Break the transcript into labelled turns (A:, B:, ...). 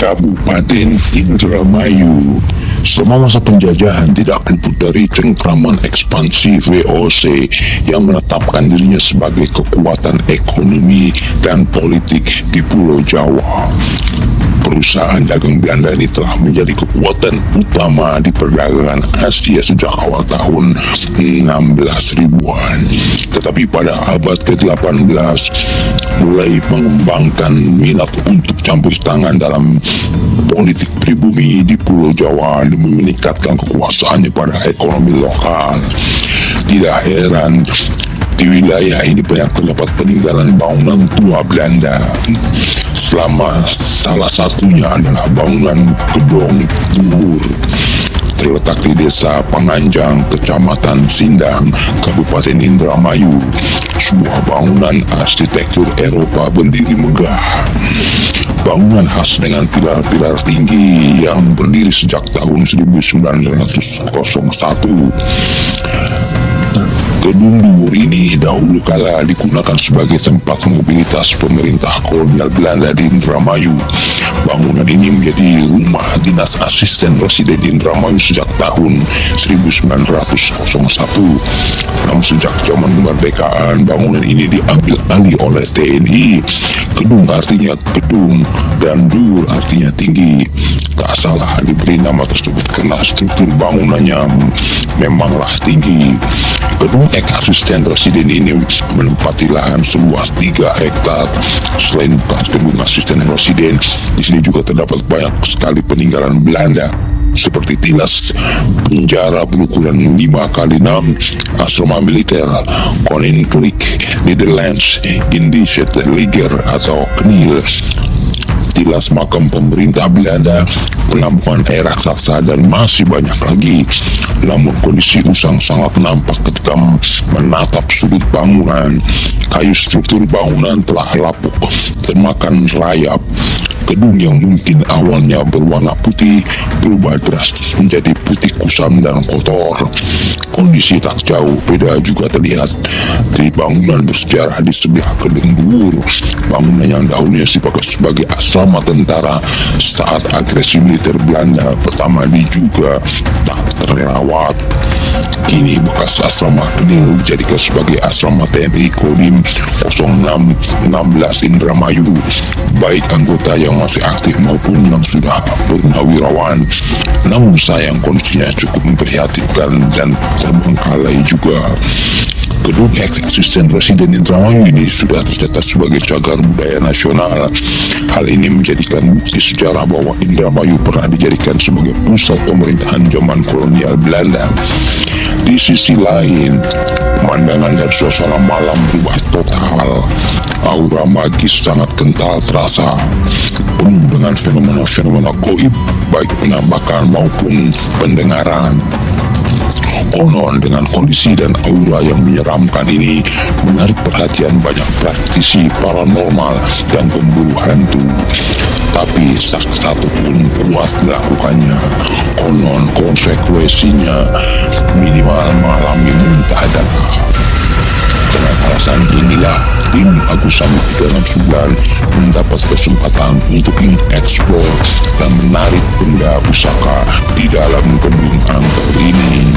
A: Kabupaten Indramayu. Selama masa penjajahan tidak luput dari cengkraman ekspansi VOC yang menetapkan dirinya sebagai kekuatan ekonomi dan politik di Pulau Jawa. Perusahaan dagang Belanda ini telah menjadi kekuatan utama di perdagangan Asia sejak awal tahun 16.000-an. Tetapi pada abad ke-18 mulai mengembangkan minat untuk campur tangan dalam politik pribumi di Pulau Jawa demi meningkatkan kekuasaannya pada ekonomi lokal. Tidak heran di wilayah ini banyak terdapat peninggalan bangunan tua Belanda. Salah satunya adalah bangunan Gedong Duhur, terletak di Desa Panganjang, Kecamatan Sindang, Kabupaten Indramayu. Sebuah bangunan arsitektur Eropa berdiri megah. Bangunan khas dengan pilar-pilar tinggi yang berdiri sejak tahun 1901. Gedung Duhur ini dahulu kala digunakan sebagai tempat mobilitas pemerintah kolonial Belanda di Indramayu. Bangunan ini menjadi rumah dinas asisten residen Indramayu sejak tahun 1901. Namun sejak zaman kemerdekaan, bangunan ini diambil alih oleh TNI. Gedung artinya gedung dan Duhur artinya tinggi. Tak salah diberi nama tersebut karena struktur bangunannya memanglah tinggi. Gedung asisten residen ini menempati lahan seluas 3 hektar. Selain bekas gedung asisten residen, di sini juga terdapat banyak sekali peninggalan Belanda seperti tilas penjara berukuran 5x6, asrama militer, Koninklijk Nederlands Indische Leger atau KNIL, tilas makam pemerintah Belanda, pelabuhan air raksasa, dan masih banyak lagi. Namun kondisi usang sangat nampak ketika menatap sudut bangunan. Kayu struktur bangunan telah lapuk, termakan rayap. Gedung yang mungkin awalnya berwarna putih berubah drastis menjadi putih kusam dan kotor. Kondisi tak jauh beda juga terlihat di bangunan bersejarah di sebelah Gedung Duhur. Bangunan yang dahulunya dipakai sebagai asrama tentara saat agresi militer Belanda pertama juga tak terawat. Kini bekas asrama ini dijadikan sebagai asrama TNI Kodim 0616 Indramayu, baik anggota yang masih aktif maupun yang sudah purnawirawan. Namun sayang kondisinya cukup memprihatinkan dan terbengkalai juga. Gedung asisten residen Indramayu ini sudah tercatat sebagai cagar budaya nasional. Hal ini menjadikan bukti sejarah bahwa Indramayu pernah dijadikan sebagai pusat pemerintahan zaman kolonial Belanda. Di sisi lain, pemandangan dan suasana malam berubah total. Aura magis sangat kental terasa, penuh dengan fenomena-fenomena gaib, baik penampakan maupun pendengaran. Konon dengan kondisi dan aura yang menyeramkan ini menarik perhatian banyak praktisi paranormal dan pemburu hantu. Tapi satu pun puas melakukannya. Konon konsekuensinya minimal mengalami muntah darah. Dengan alasan inilah tim Agus Samud dalam sebulan mendapat kesempatan untuk mengeksplor dan menarik benda pusaka di dalam gedung angker ini.